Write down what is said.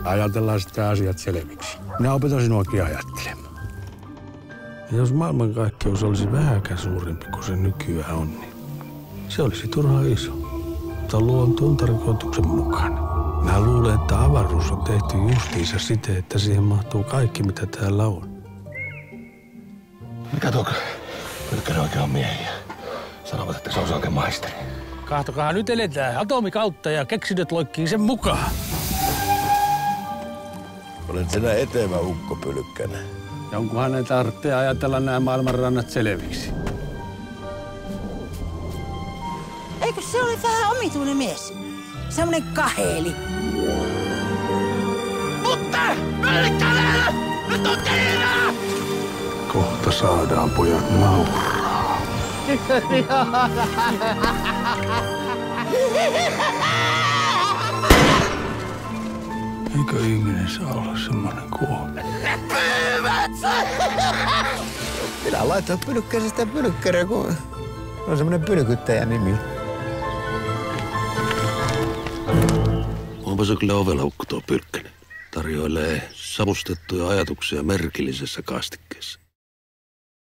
Ajatellaan sitten asiat selviksi. Minä opetan sinuakin ajattelemaan. Ja jos maailmankaikkeus olisi vähäkään suurempi kuin se nykyään on, niin se olisi turha iso. Mutta luonto on tarkoituksen mukaan. Mä luulen, että avaruus on tehty justiinsa siten, että siihen mahtuu kaikki, mitä täällä on. Mikä tuo Pylkkänen oikein on miehiä? Sanovat, että se on oikein maisteri. Kahtokahan nyt eletään atomikautta ja keksinnöt loikkii sen mukaan. Olet sinä etevä ukko, Pylkkänen. Ja onkohan ne tarvitsee ajatella nämä maailmanrannat selviksi? Eikö se ole vähän omituinen mies? Semmoinen kaheli. Mutta! Pylkkänen! Nyt on kiire! Kohta saadaan pojat nauraa. Eikö ihminen saa olla semmoinen kuin on? Pitää laittaa Pylkkäisestä Pylkkärä, kun on semmoinen pylkyttäjän nimi. Onpa se kyllä ovelaukku tuo Pylkkänen. Tarjoilee savustettuja ajatuksia merkillisessä kastikkeessa.